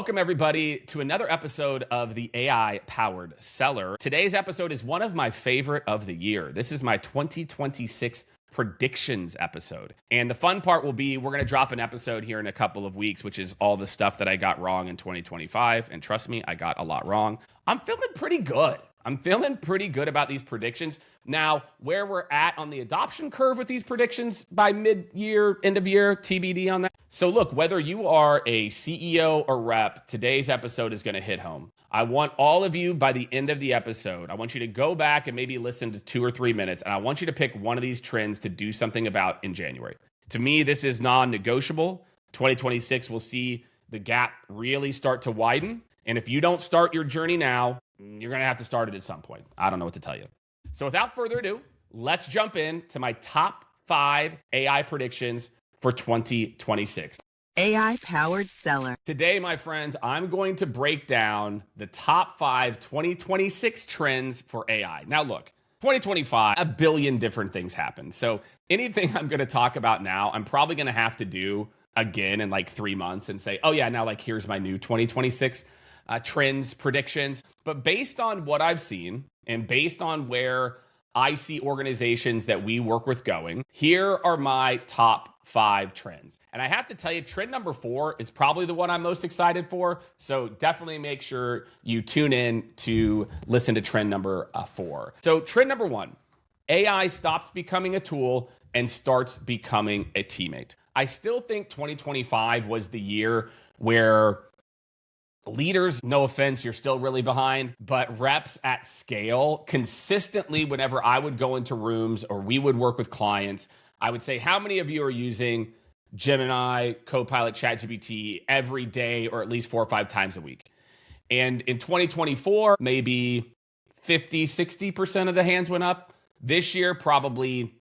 Welcome everybody to another episode of the AI Powered Seller. Today's episode is one of my favorite of the year. This is my 2026 predictions episode. And the fun part will be we're going to drop an episode here in a couple of weeks, which is all the stuff that I got wrong in 2025. And trust me, I got a lot wrong. I'm feeling pretty good. About these predictions. Now, where we're at on the adoption curve with these predictions by mid-year, end of year, TBD on that. So look, whether you are a CEO or rep, today's episode is going to hit home. I want all of you by the end of the episode, I want you to go back and maybe listen to 2 or 3 minutes, and I want you to pick one of these trends to do something about in January. To me, this is non-negotiable. 2026 will see the gap really start to widen. And if you don't start your journey now, you're going to have to start it at some point. I don't know what to tell you. So without further ado, let's jump in to my top 5 AI predictions for 2026. AI Powered Seller. Today, my friends, I'm going to break down the top 5 2026 trends for AI. Now look, 2025, a billion different things happened. So anything I'm going to talk about now, I'm probably going to have to do again in like 3 months and say, oh yeah, now like here's my new 2026 trends, predictions. But based on what I've seen and based on where I see organizations that we work with going, here are my top 5 trends. And I have to tell you, trend number 4 is probably the one I'm most excited for. So definitely make sure you tune in to listen to trend number 4. So trend number 1, AI stops becoming a tool and starts becoming a teammate. I still think 2025 was the year where leaders, no offense, you're still really behind, but reps at scale consistently, whenever I would go into rooms or we would work with clients, I would say, how many of you are using Gemini, Copilot, ChatGPT every day or at least 4 or 5 times a week? And in 2024, maybe 50, 60% of the hands went up. This year, probably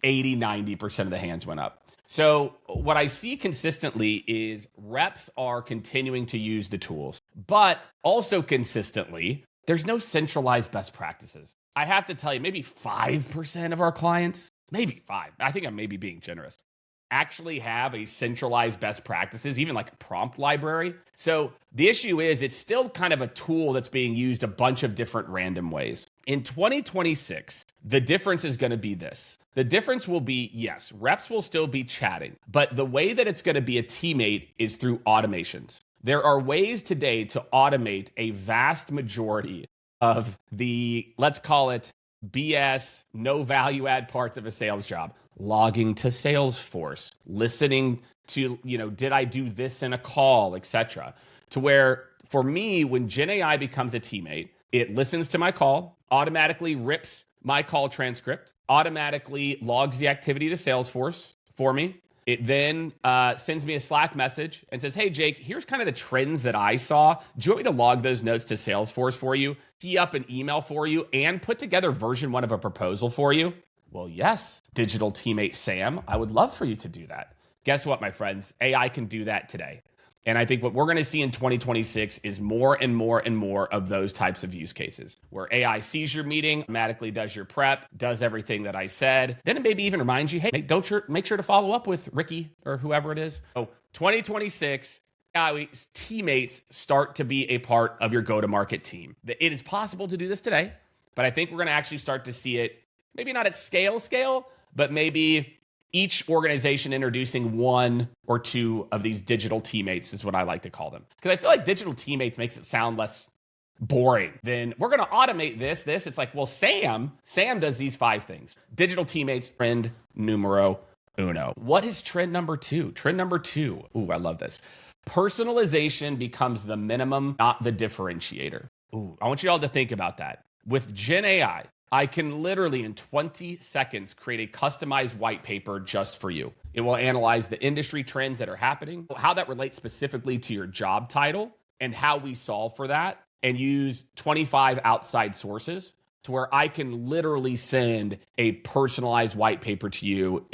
80, 90% of the hands went up. So what I see consistently is reps are continuing to use the tools, but also consistently, there's no centralized best practices. I have to tell you, maybe 5% of our clients, maybe 5, I think I'm maybe being generous, actually have a centralized best practices, even like a prompt library. So the issue is it's still kind of a tool that's being used a bunch of different random ways. In 2026, the difference is going to be this. The difference will be, yes, reps will still be chatting, but the way that it's going to be a teammate is through automations. There are ways today to automate a vast majority of the, let's call it BS, no value add parts of a sales job. Logging to Salesforce, listening to, did I do this in a call, etc. To where, for me, when Gen AI becomes a teammate, it listens to my call, automatically rips my call transcript, automatically logs the activity to Salesforce for me. It then sends me a Slack message and says, hey, Jake, here's kind of the trends that I saw. Do you want me to log those notes to Salesforce for you, tee up an email for you, and put together version 1 of a proposal for you? Well, yes, digital teammate Sam, I would love for you to do that. Guess what, my friends? AI can do that today. And I think what we're going to see in 2026 is more and more and more of those types of use cases where AI sees your meeting, automatically does your prep, does everything that I said. Then it maybe even reminds you, hey, make sure to follow up with Ricky or whoever it is. So 2026, teammates start to be a part of your go-to-market team. It is possible to do this today, but I think we're going to actually start to see it, maybe not at scale, but maybe each organization introducing 1 or 2 of these digital teammates is what I like to call them. Because I feel like digital teammates makes it sound less boring than we're going to automate this. It's like, well, Sam does these 5 things. Digital teammates, trend numero 1. What is trend number 2? Trend number 2. Ooh, I love this. Personalization becomes the minimum, not the differentiator. Ooh, I want you all to think about that. With Gen AI, I can literally in 20 seconds create a customized white paper just for you. It will analyze the industry trends that are happening, how that relates specifically to your job title, and how we solve for that, and use 25 outside sources to where I can literally send a personalized white paper to you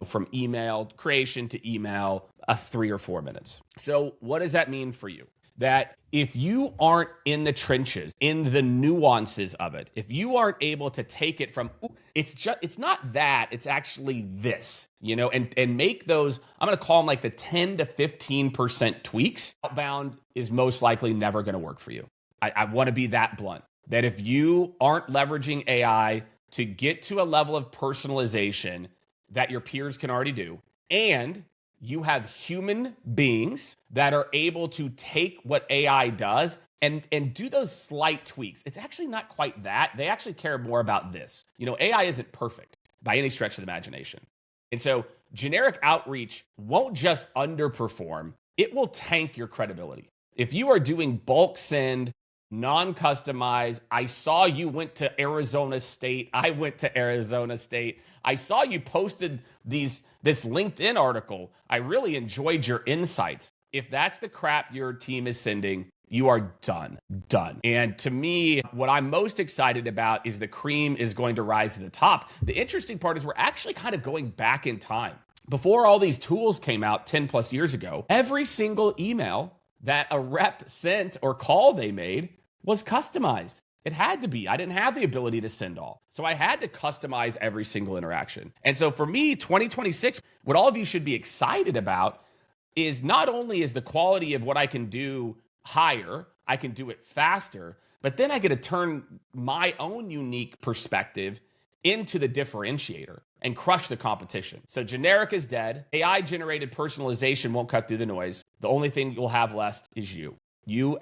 from email creation to email, 3 or 4 minutes. So what does that mean for you? that if you aren't in the trenches, in the nuances of it, if you aren't able to take it from, it's not that, it's actually this, and make those, I'm going to call them like the 10 to 15% tweaks, outbound is most likely never going to work for you. I want to be that blunt, that if you aren't leveraging AI to get to a level of personalization that your peers can already do, and you have human beings that are able to take what AI does and do those slight tweaks. It's actually not quite that. They actually care more about this. AI isn't perfect by any stretch of the imagination. And so generic outreach won't just underperform, it will tank your credibility. If you are doing bulk send, non-customized, I saw you went to Arizona State, I went to Arizona State, I saw you posted this LinkedIn article, I really enjoyed your insights. If that's the crap your team is sending, you are done. And to me, what I'm most excited about is the cream is going to rise to the top. The interesting part is we're actually kind of going back in time. Before all these tools came out 10 plus years ago, every single email that a rep sent or call they made was customized. It had to be. I didn't have the ability to send all. So I had to customize every single interaction. And so for me, 2026, what all of you should be excited about is not only is the quality of what I can do higher, I can do it faster, but then I get to turn my own unique perspective into the differentiator and crush the competition. So generic is dead. AI generated personalization won't cut through the noise. The only thing you'll have left is you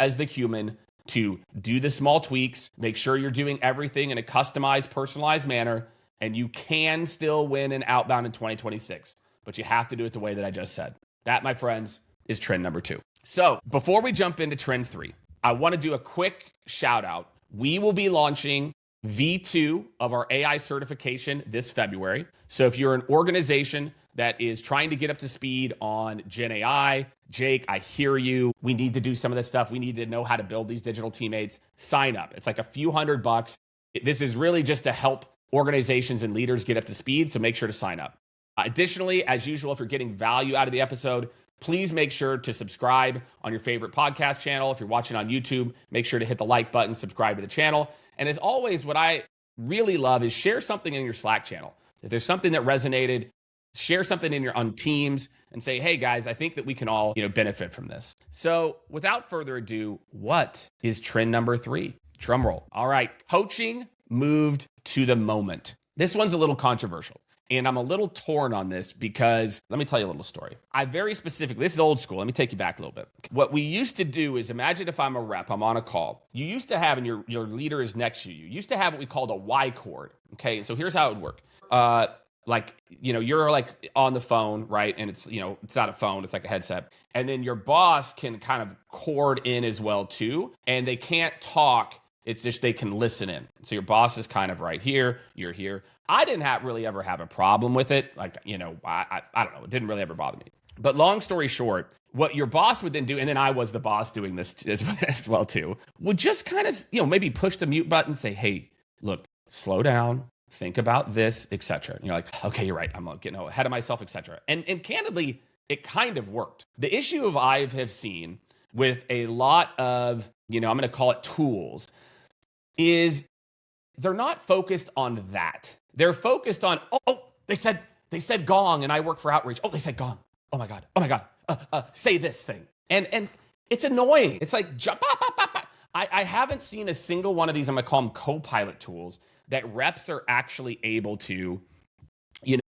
as the human, to do the small tweaks, make sure you're doing everything in a customized, personalized manner, and you can still win an outbound in 2026, but you have to do it the way that I just said. That, my friends, is trend number 2. So before we jump into trend 3, I want to do a quick shout out. We will be launching V2 of our AI certification this February. So if you're an organization that is trying to get up to speed on Gen AI, Jake, I hear you. We need to do some of this stuff. We need to know how to build these digital teammates. Sign up. It's like a few $100. This is really just to help organizations and leaders get up to speed. So make sure to sign up. Additionally, as usual, if you're getting value out of the episode, please make sure to subscribe on your favorite podcast channel. If you're watching on YouTube, make sure to hit the like button, subscribe to the channel. And as always, what I really love is share something in your Slack channel. If there's something that resonated, share something in your on Teams and say, hey guys, I think that we can all, benefit from this. So without further ado, what is trend number 3? Drum roll. All right, coaching moved to the moment. This one's a little controversial. And I'm a little torn on this because let me tell you a little story. I very specifically, this is old school. Let me take you back a little bit. What we used to do is imagine if I'm a rep, I'm on a call. You used to have, and your leader is next to you, you used to have what we called a Y cord. Okay. So here's how it would work. You're like on the phone, right? And it's, it's not a phone, it's like a headset. And then your boss can kind of cord in as well too. And they can't talk. It's just they can listen in. So your boss is kind of right here, you're here. I didn't really ever have a problem with it. Like, I don't know, it didn't really ever bother me. But long story short, what your boss would then do, and then I was the boss doing this as well too, would just kind of, maybe push the mute button, say, hey, look, slow down, think about this, etc. And you're like, okay, you're right, I'm getting ahead of myself, etc. And candidly, it kind of worked. The issue of I have seen with a lot of, I'm going to call it tools, is they're not focused on that. They're focused on, they said gong and I work for outreach. Oh, they said gong. Oh my God. Say this thing. And it's annoying. It's like, jump up. I haven't seen a single one of these, I'm going to call them co-pilot tools, that reps are actually able to,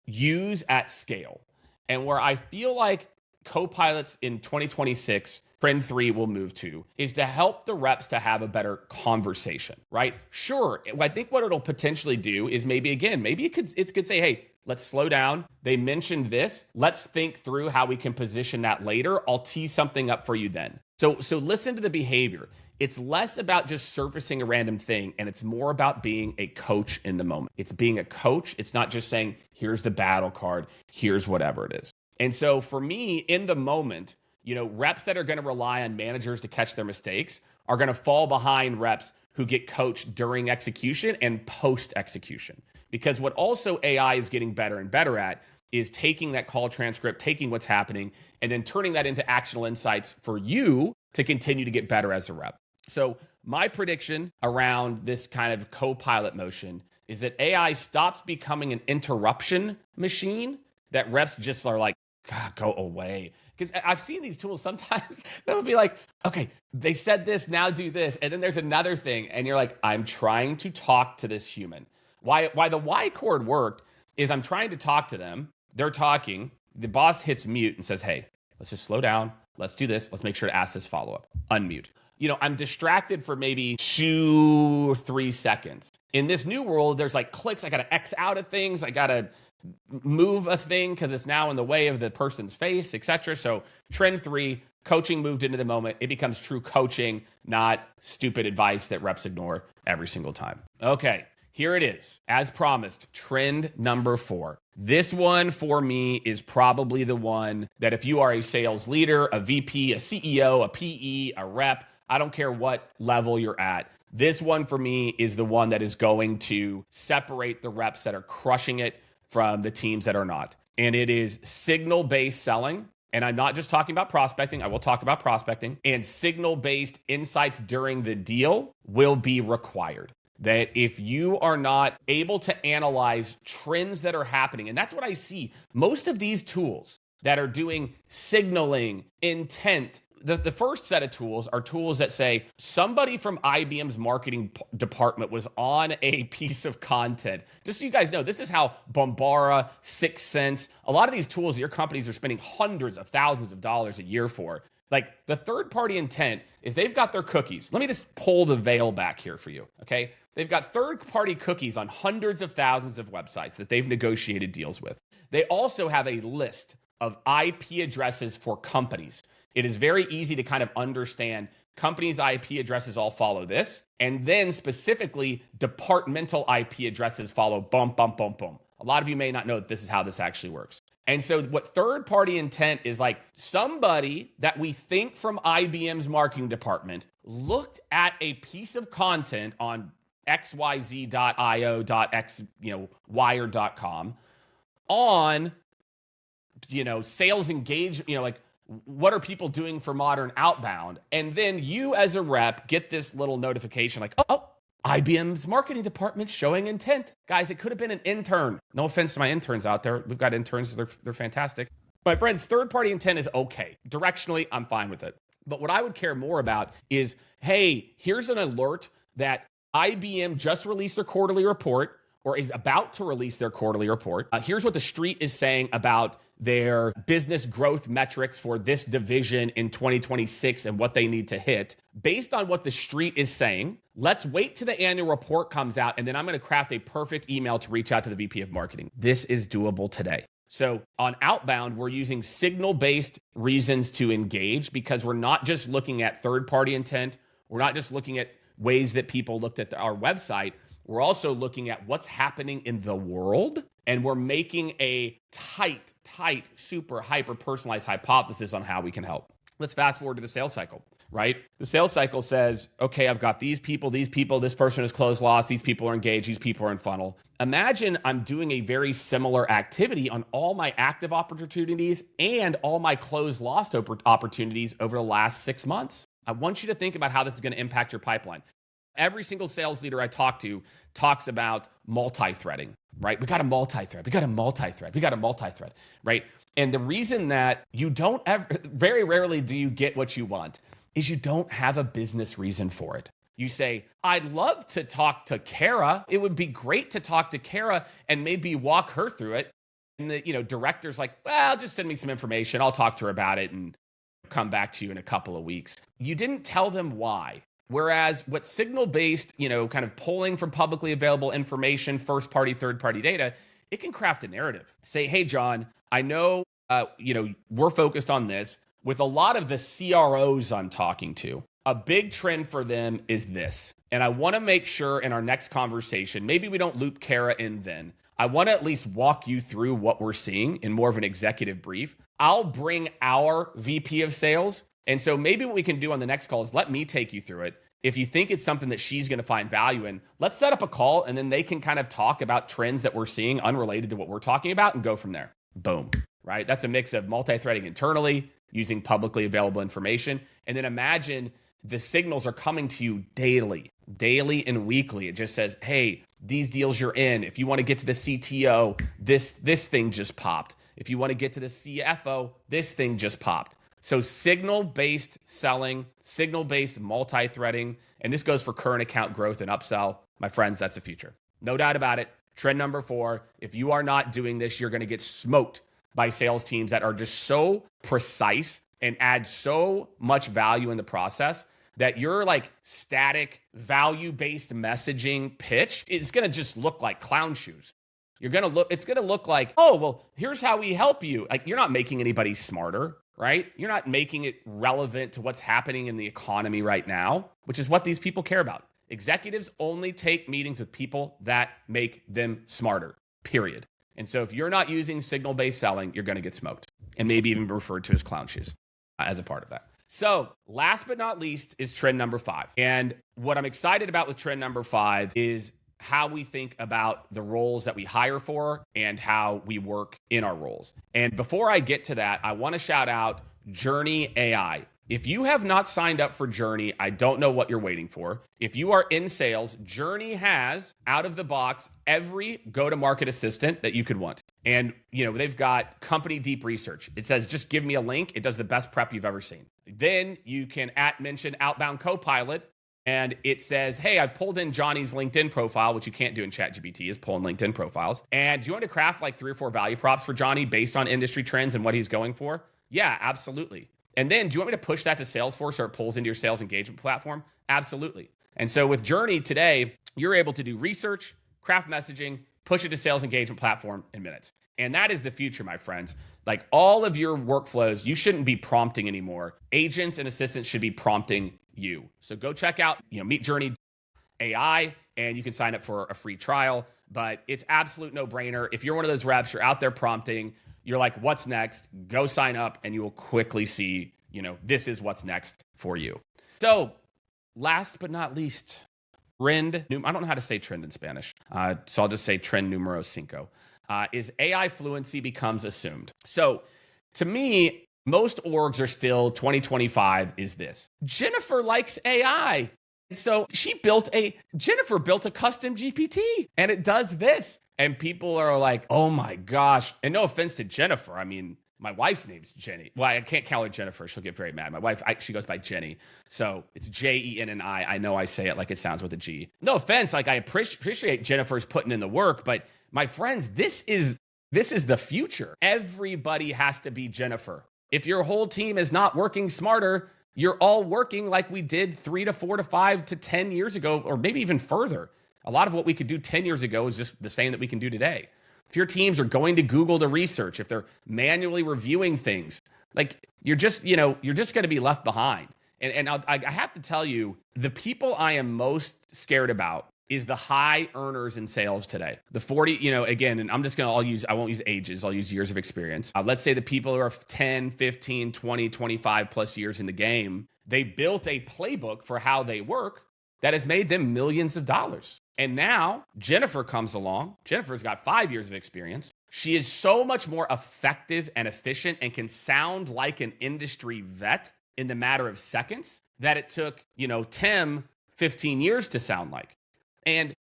use at scale. And where I feel like co-pilots in 2026, trend 3 will move to, is to help the reps to have a better conversation, right? Sure, I think what it'll potentially do is maybe it could say, hey, let's slow down. They mentioned this. Let's think through how we can position that later. I'll tee something up for you then. So listen to the behavior. It's less about just surfacing a random thing, and it's more about being a coach in the moment. It's being a coach. It's not just saying, here's the battle card, here's whatever it is. And so for me, in the moment, reps that are going to rely on managers to catch their mistakes are going to fall behind reps who get coached during execution and post execution. Because what also AI is getting better and better at is taking that call transcript, taking what's happening, and then turning that into actionable insights for you to continue to get better as a rep. So my prediction around this kind of co-pilot motion is that AI stops becoming an interruption machine that reps just are like, God, go away. Because I've seen these tools sometimes they'll be like, okay, they said this, now do this. And then there's another thing. And you're like, I'm trying to talk to this human. Why the Y chord worked is I'm trying to talk to them. They're talking. The boss hits mute and says, hey, let's just slow down. Let's do this. Let's make sure to ask this follow-up. Unmute. I'm distracted for maybe 2 or 3 seconds. In this new world, there's like clicks. I got to X out of things. I got to move a thing because it's now in the way of the person's face, etc. So trend 3, coaching moved into the moment. It becomes true coaching, not stupid advice that reps ignore every single time. Okay, here it is. As promised, trend number 4. This one for me is probably the one that if you are a sales leader, a VP, a CEO, a PE, a rep, I don't care what level you're at. This one for me is the one that is going to separate the reps that are crushing it from the teams that are not. And it is signal-based selling. And I'm not just talking about prospecting. I will talk about prospecting. And signal-based insights during the deal will be required. That if you are not able to analyze trends that are happening, and that's what I see, most of these tools that are doing signaling, intent, the first set of tools are tools that say somebody from IBM's marketing department was on a piece of content. Just so you guys know, this is how Bombara, 6 Sense, a lot of these tools your companies are spending hundreds of thousands of dollars a year for. Like the third-party intent is they've got their cookies. Let me just pull the veil back here for you, okay? They've got third-party cookies on hundreds of thousands of websites that they've negotiated deals with. They also have a list of IP addresses for companies. It is very easy to kind of understand companies' IP addresses all follow this, and then specifically departmental IP addresses follow bump, bump, bump, bump. A lot of you may not know that this is how this actually works. And so what third-party intent is like somebody that we think from IBM's marketing department looked at a piece of content on xyz.io.x, wired.com on, sales engage, like what are people doing for modern outbound? And then you as a rep get this little notification like, oh, IBM's marketing department showing intent. Guys, it could have been an intern. No offense to my interns out there. We've got interns, they're fantastic. My friends, third-party intent is okay. Directionally, I'm fine with it. But what I would care more about is, hey, here's an alert that IBM just released their quarterly report or is about to release their quarterly report. Here's what the street is saying about their business growth metrics for this division in 2026 and what they need to hit. Based on what the street is saying, let's wait till the annual report comes out, and then I'm going to craft a perfect email to reach out to the VP of marketing. This is doable today. So on outbound, we're using signal-based reasons to engage because we're not just looking at third-party intent. We're not just looking at ways that people looked at our website. We're also looking at what's happening in the world, and we're making a tight, super hyper-personalized hypothesis on how we can help. Let's fast forward to the sales cycle, right? The sales cycle says, okay, I've got these people, this person has closed loss, these people are engaged, these people are in funnel. Imagine I'm doing a very similar activity on all my active opportunities and all my closed lost opportunities over the last 6 months. I want you to think about how this is going to impact your pipeline. Every single sales leader I talk to talks about multi-threading, right? We got to multi-thread, right? And the reason that you don't ever, very rarely do you get what you want is you don't have a business reason for it. You say, I'd love to talk to Kara. It would be great to talk to Kara and maybe walk her through it. And the director's like, well, just send me some information. I'll talk to her about it and come back to you in a couple of weeks. You didn't tell them why. Whereas what signal-based, kind of pulling from publicly available information, first-party, third-party data, it can craft a narrative. Say, hey, John, I know, we're focused on this. With a lot of the CROs I'm talking to, a big trend for them is this. And I want to make sure in our next conversation, maybe we don't loop Kara in then. I want to at least walk you through what we're seeing in more of an executive brief. I'll bring our VP of sales. And so maybe what we can do on the next call is let me take you through it. If you think it's something that she's going to find value in, let's set up a call and then they can kind of talk about trends that we're seeing unrelated to what we're talking about and go from there. Boom. right? That's a mix of multi-threading internally, using publicly available information. And then imagine the signals are coming to you daily and weekly. It just says, hey, these deals you're in. If you want to get to the CTO, this thing just popped. If you want to get to the CFO, this thing just popped. So signal-based selling, signal-based multi-threading, and this goes for current account growth and upsell. My friends, that's the future. No doubt about it. Trend number 4, if you are not doing this, you're going to get smoked by sales teams that are just so precise and add so much value in the process that your like static value-based messaging pitch is going to just look like clown shoes. It's going to look like, oh, well, here's how we help you. Like, you're not making anybody smarter, right? You're not making it relevant to what's happening in the economy right now, which is what these people care about. Executives only take meetings with people that make them smarter, period. And so if you're not using signal-based selling, you're going to get smoked and maybe even referred to as clown shoes as a part of that. So last but not least is trend number 5. And what I'm excited about with trend number 5 is how we think about the roles that we hire for and how we work in our roles. And before I get to that, I want to shout out Journey AI. If you have not signed up for Journey, I don't know what you're waiting for. If you are in sales, Journey has out of the box every go-to-market assistant that you could want. And they've got company deep research. It says, just give me a link. It does the best prep you've ever seen. Then you can mention Outbound Copilot. And it says, hey, I've pulled in Johnny's LinkedIn profile, which you can't do in ChatGPT, is pulling LinkedIn profiles. And do you want to craft like 3 or 4 value props for Johnny based on industry trends and what he's going for? Yeah, absolutely. And then do you want me to push that to Salesforce or it pulls into your sales engagement platform? Absolutely. And so with Journey today, you're able to do research, craft messaging, push it to sales engagement platform in minutes. And that is the future, my friends. Like all of your workflows, you shouldn't be prompting anymore. Agents and assistants should be prompting you. So go check out, Meet Journey AI, and you can sign up for a free trial. But it's absolute no-brainer. If you're one of those reps, you're out there prompting, you're like, what's next? Go sign up, and you will quickly see, this is what's next for you. So last but not least, trend. I don't know how to say trend in Spanish, so I'll just say trend numero 5. Is AI fluency becomes assumed. So to me, most orgs are still 2025 is this. Jennifer likes AI. So Jennifer built a custom GPT and it does this. And people are like, oh my gosh. And no offense to Jennifer. I mean, my wife's name's Jenny. Well, I can't call her Jennifer. She'll get very mad. My wife, she goes by Jenny. So it's Jenni. I know I say it like it sounds with a G. No offense. Like I appreciate Jennifer's putting in the work, but my friends, this is the future. Everybody has to be Jennifer. If your whole team is not working smarter, you're all working like we did 3 to 4 to 5 to 10 years ago, or maybe even further. A lot of what we could do 10 years ago is just the same that we can do today. If your teams are going to Google to research, if they're manually reviewing things, like you're just going to be left behind. And I have to tell you, the people I am most scared about is the high earners in sales today. The 40, again, and I won't use ages, I'll use years of experience. Let's say the people who are 10, 15, 20, 25 plus years in the game, they built a playbook for how they work that has made them millions of dollars. And now Jennifer comes along. Jennifer's got 5 years of experience. She is so much more effective and efficient and can sound like an industry vet in the matter of seconds that it took, Tim 15 years to sound like. And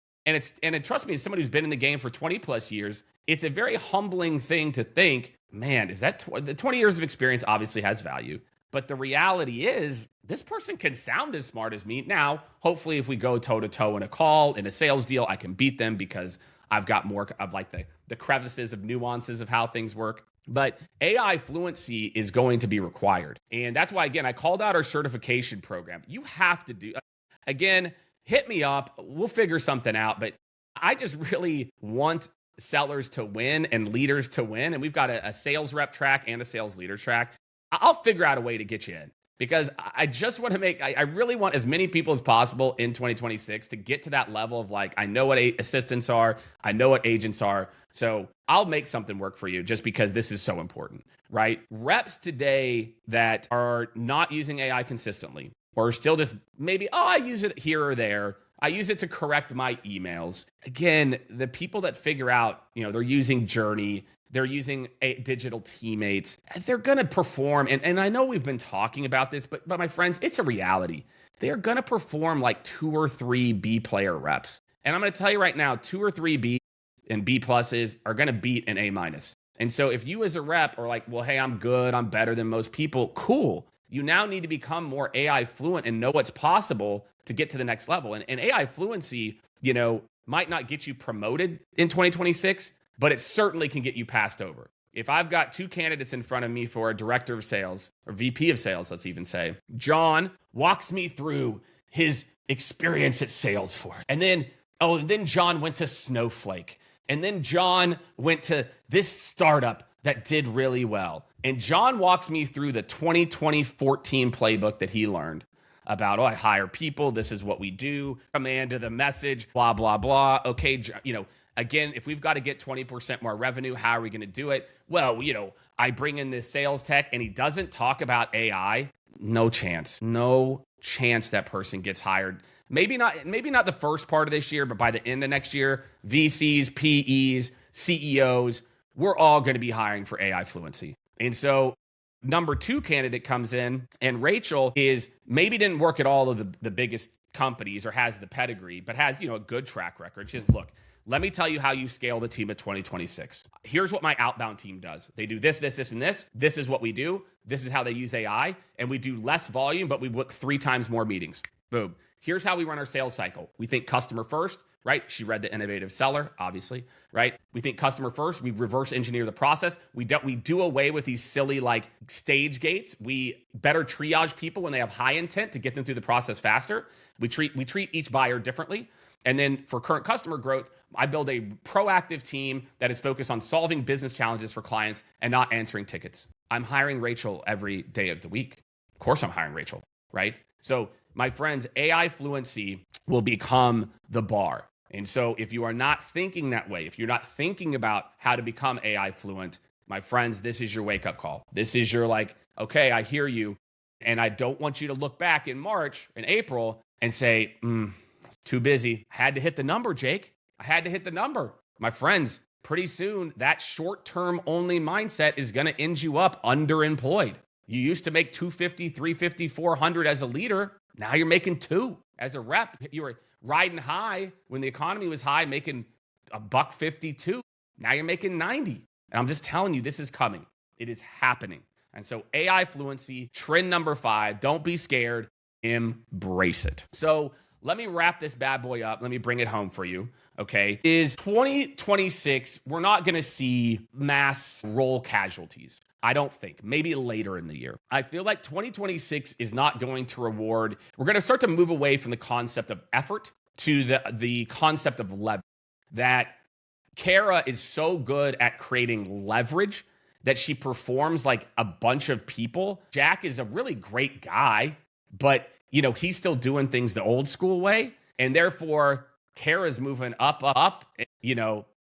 trust me, as somebody who's been in the game for 20 plus years, it's a very humbling thing to think, man, is that the 20 years of experience obviously has value. But the reality is this person can sound as smart as me. Now, hopefully if we go toe to toe in a call, in a sales deal, I can beat them because I've got more of like the crevices of nuances of how things work. But AI fluency is going to be required. And that's why, again, I called out our certification program. You have to do, again, hit me up. We'll figure something out. But I just really want sellers to win and leaders to win. And we've got a sales rep track and a sales leader track. I'll figure out a way to get you in because I just want to I really want as many people as possible in 2026 to get to that level of like, I know what assistants are. I know what agents are. So I'll make something work for you just because this is so important, right? Reps today that are not using AI consistently or still just maybe, I use it here or there. I use it to correct my emails. Again, the people that figure out, they're using Journey, they're using digital teammates, they're going to perform. And I know we've been talking about this, but my friends, it's a reality. They're going to perform like 2 or 3 B player reps. And I'm going to tell you right now, 2 or 3 B and B pluses are going to beat an A minus. And so if you as a rep are like, well, hey, I'm good, I'm better than most people, cool. You now need to become more AI fluent and know what's possible to get to the next level. And AI fluency, might not get you promoted in 2026, but it certainly can get you passed over. If I've got 2 candidates in front of me for a director of sales or VP of sales, let's even say, John walks me through his experience at Salesforce. And then John went to Snowflake. And then John went to this startup that did really well. And John walks me through the 2014 playbook that he learned about, I hire people. This is what we do. Command to the message, blah, blah, blah. Okay, again, if we've got to get 20% more revenue, how are we going to do it? Well, I bring in this sales tech and he doesn't talk about AI. No chance. No chance that person gets hired. Maybe not the first part of this year, but by the end of next year, VCs, PEs, CEOs, we're all going to be hiring for AI fluency. And so number 2 candidate comes in, and Rachel maybe didn't work at all of the biggest companies or has the pedigree, but has, a good track record. She says, look, let me tell you how you scale the team at 2026. Here's what my outbound team does. They do this, this, this, and this. This is what we do. This is how they use AI. And we do less volume, but we book 3 times more meetings. Boom. Here's how we run our sales cycle. We think customer first, right? She read The Innovative Seller, obviously, right? We think customer first. We reverse engineer the process. We do away with these silly stage gates. We better triage people when they have high intent to get them through the process faster. We treat each buyer differently. And then for current customer growth, I build a proactive team that is focused on solving business challenges for clients and not answering tickets. I'm hiring Rachel every day of the week. Of course I'm hiring Rachel, right? So my friends, AI fluency will become the bar. And so if you are not thinking that way, if you're not thinking about how to become AI fluent, my friends, this is your wake-up call. This is your okay, I hear you. And I don't want you to look back in March and April and say, too busy. I had to hit the number, Jake. I had to hit the number. My friends, pretty soon, that short-term only mindset is going to end you up underemployed. You used to make 250, 350, 400 as a leader. Now you're making 2 as a rep. You were riding high when the economy was high, making $152. Now you're making 90. And I'm just telling you, this is coming. It is happening. And so AI fluency, trend number 5, don't be scared, embrace it. So let me wrap this bad boy up. Let me bring it home for you. Okay. Is 2026, we're not going to see mass role casualties. I don't think. Maybe later in the year. I feel like 2026 is not going to reward. We're going to start to move away from the concept of effort to the concept of leverage. That Kara is so good at creating leverage that she performs like a bunch of people. Jack is a really great guy, but he's still doing things the old school way. And therefore, Kara's moving up.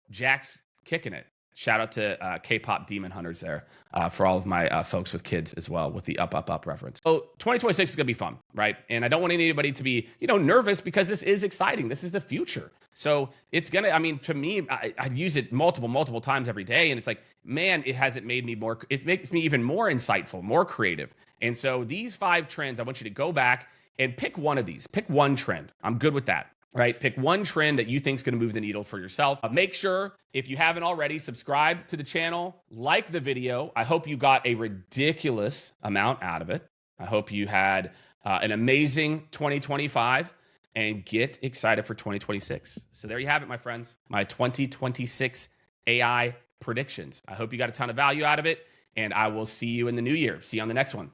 Jack's kicking it. Shout out to K-pop Demon Hunters there for all of my folks with kids as well with the up reference. So 2026 is going to be fun, right? And I don't want anybody to be, nervous because this is exciting. This is the future. So it's going to, to me, I use it multiple times every day. And it's like, man, it makes me even more insightful, more creative. And so these 5 trends, I want you to go back and pick one of these. Pick one trend. I'm good with that. Right? Pick one trend that you think is going to move the needle for yourself. Make sure, if you haven't already, subscribe to the channel, like the video. I hope you got a ridiculous amount out of it. I hope you had an amazing 2025 and get excited for 2026. So there you have it, my friends. My 2026 AI predictions. I hope you got a ton of value out of it, and I will see you in the new year. See you on the next one.